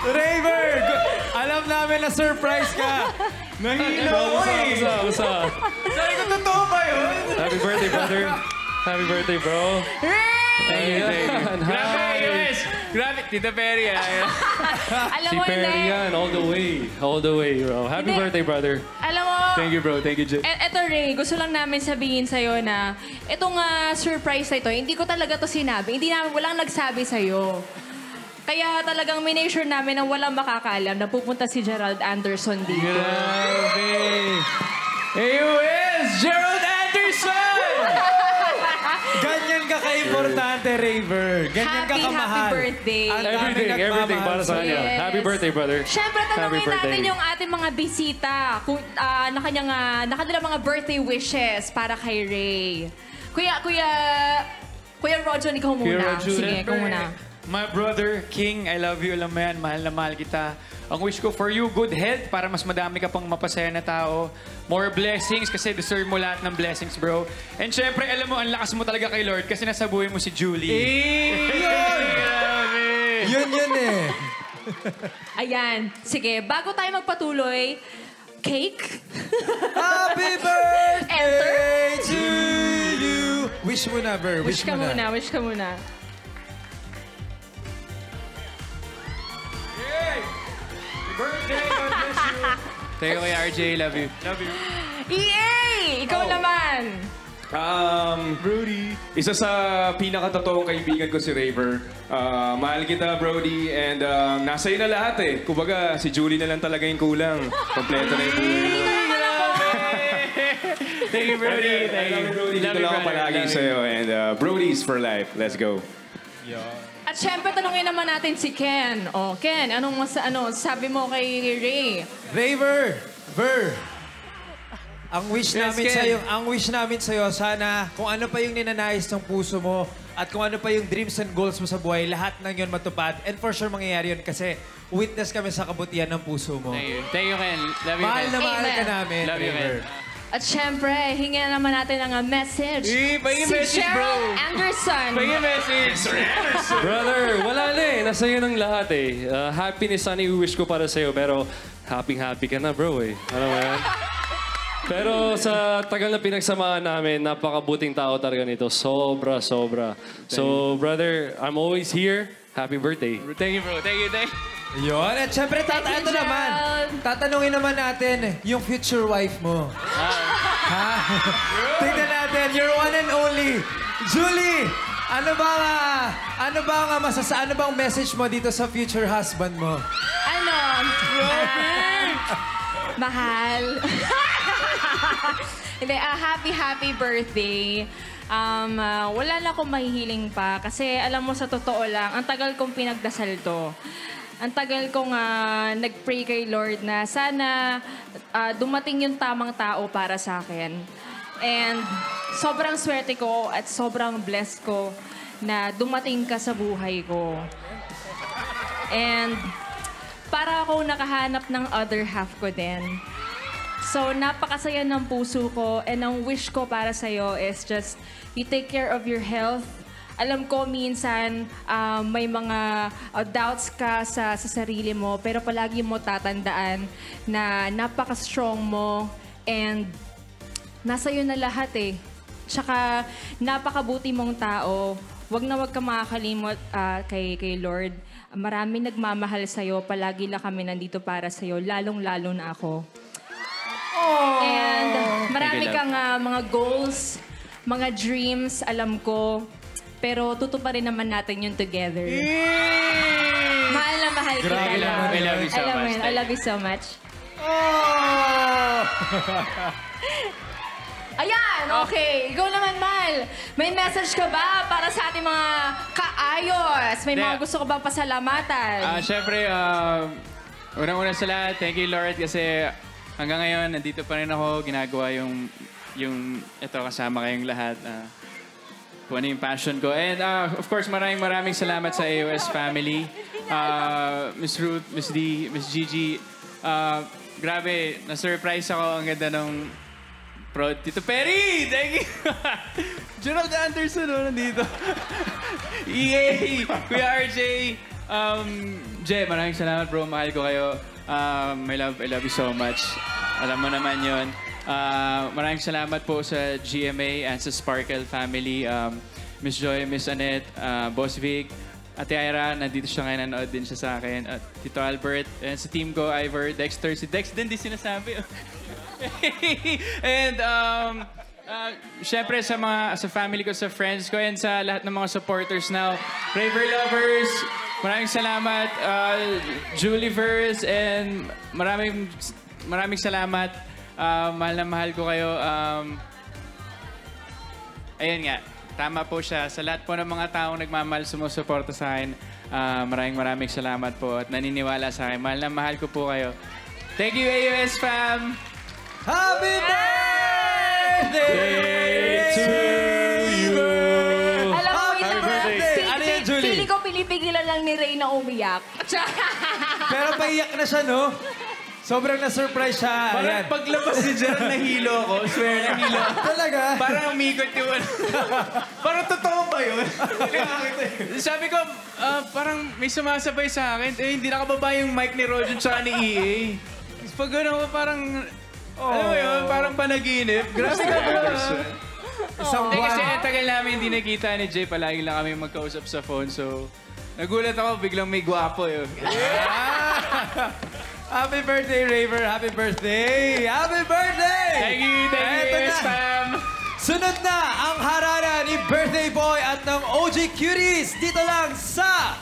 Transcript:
Raver! Alam namin na surprise ka. Nahilo ko eh. Basta. Sabi ko, totoo ba yun? Happy birthday, brother. Happy birthday, bro. Thank you. Grabe, yes. Grabe, Tita Perry. Alam Si mo, Perry hindi. yan, all the way, bro. Happy Hindi. birthday, brother. Alam mo, Thank you, bro. Thank you, Jay. eto Ray, gusto lang namin sabihin sa'yo na itong surprise na ito, hindi ko talaga to sinabi. Walang nagsabi sa'yo. Kaya talagang minasure namin na walang makakaalam na pupunta si Gerald Anderson dito. Grabe. AOS, Gerald Anderson! Ganyan ka ka-importante, Raver. Ganyan ka kamahal. Happy birthday. Ang daming Everything para sa kanya. Yes. Happy birthday, brother. Siyempre, Happy tanongin birthday. natin yung ating mga bisita kung na kanilang mga birthday wishes para kay Ray. Kuya Rojon, ikaw muna. Kuya Rojo, Sige, siyempre, ikaw muna. My brother, King, I love you. Alam mo yan, mahal na mahal kita. Ang wish ko for you, good health para mas madami ka pang mapasaya na tao. More blessings kasi deserve mo lahat ng blessings, bro. And syempre, alam mo, ang lakas mo talaga kay Lord kasi nasa buhay mo si Julie. Yun! Grabe! Yun eh. Ayan. Sige, bago tayo magpatuloy, cake? Happy birthday Enter. to you. Wish mo na, Ver. Wish ka muna, wish ka muna. Birthday, God bless you. Thank you, RJ. Love you. Love you. EA! Ikaw naman. Brody. Isa sa pinakatotoong kaibigan ko si Raver. Mahal kita, Brody. And nasa iyo na lahat eh. Kumbaga, si Julie na lang talaga yung kulang. Kompleto na yung buhay mo. Thank you, Brody. Thank you. Brody, dito lang ako palagi sa'yo. And Brody's for life. Let's go. At syempre, tanungin naman natin si Ken. O, Ken, sabi mo kay Ray? Raver! Ver! Ang wish Yes, namin Ken. sa'yo, sana kung ano pa yung ninanais ng puso mo at kung ano pa yung dreams and goals mo sa buhay, lahat ng yun matupad. And for sure, mangyayari yun kasi witness kami sa kabutihan ng puso mo. Thank you. Thank you, Ken. Love you, Mahal Ken. na mahal ka Amen. namin, Love you, Raver. At syempre, hingin naman natin ang message. pahingin Si message, bro. Gerald Anderson. Pahingin message. Brother, wala na eh. Nasa iyo ng lahat eh. Happiness sana i-wish ko para sa'yo, pero happy ka na, bro eh. Ano mo yan? Pero sa tagal na pinagsamaan namin, napakabuting tao talaga nito. Sobra. So, brother, I'm always here. Happy birthday. Thank you, bro. Thank you. Yun. At syempre, Thank you, ito naman. Gerald. Tatanungin naman natin yung future wife mo. Ha? Tingnan natin, your one and only. Julie, ano bang message mo dito sa future husband mo? Ano? Mahal. Hindi, happy birthday. Wala na akong mahihiling pa kasi alam mo sa totoo lang, ang tagal kong pinagdasal to. Ang tagal kong nag-pray kay Lord na sana dumating yung tamang tao para sa akin. And sobrang swerte ko at sobrang blessed ko na dumating ka sa buhay ko. And para ako nakahanap ng other half ko din. So, napakasaya ng puso ko and ang wish ko para sa'yo is just you take care of your health. Alam ko minsan may mga doubts ka sa sarili mo pero palagi mo tatandaan na napaka-strong mo and nasa iyo na lahat eh. Tsaka napakabuti mong tao. Wag ka makakalimot kay Lord. Marami nagmamahal sa'yo. Palagi lang kami nandito para sa'yo. Lalong-lalo na ako. And marami kang mga goals, mga dreams, alam ko. Pero tutuparin naman natin yun together. Mahal na mahal kita. Grabe naman. I love you so Alam mo much. yun, I love you so much. Oh! Ayan, okay. Ikaw naman, Mal. May message ka ba para sa ating mga kaayos? May mga Hindi. gusto ka bang pasalamatan? Siyempre, unang-una sa lahat, thank you, Lord, kasi hanggang ngayon, nandito pa rin ako, ginagawa yung ito, kasama kayong lahat. Kung ano yung passion ko. And of course, maraming salamat sa AOS family. Miss Ruth, Miss D, Miss Gigi. Grabe, na-surprise ako. Ang ganda nung Tito Perry! Thank you! Gerald Anderson, nandito. Yay! Kuya RJ, Jay, maraming salamat bro. Mahal ko kayo. I love you so much. Alam mo naman yon. Maraming salamat po sa GMA and sa Sparkle family. Miss Joy, Miss Annette, Boss Vic, Ate Ira, nandito siya ngayon, nanood din siya sa akin. At Tito Albert, and sa team ko, Ivor, Dexter. Si Dex din sinasabi. And syempre sa family ko, sa friends ko, and sa lahat ng mga supporters now. Raver Lovers, maraming salamat. Juliverse, and maraming salamat. Mahal na mahal ko kayo. Ayun nga, tama po siya. Sa lahat po ng mga taong nagmamahal, sumusuporta sa akin, maraming salamat po at naniniwala sa akin. Mahal na mahal ko po kayo. Thank you, AUS fam! Happy birthday to you! Alam mo, Happy birthday! Ano yan, Julie? Pili ko pinipigilan lang ni Ray na umiyak. Pero paiyak na siya, no? Sobrang na-surprise siya. Parang Ayan. paglabas ni Gerald, nahilo ako. Swear, nahilo ako. Talaga? Parang umikot yung parang totoo ba yun? Sabi ko, parang may sumasabay sa akin. Eh, hindi nakababa yung mic ni Roger tsaka ni EA. Pag gano'n, parang... Alam mo yun, parang panaginip. Grabe ka ba? Isang Hindi, kasi buwan. ang tagal namin hindi nakita ni Jay. Palagi lang kami magkausap sa phone. So, nagulat ako, biglang may gwapo yun. Happy birthday, Raver! Happy birthday! Happy birthday! Thank you, Eto na. Spam! Sunod na ang harana ni Birthday Boy at ng OG Cuties dito lang sa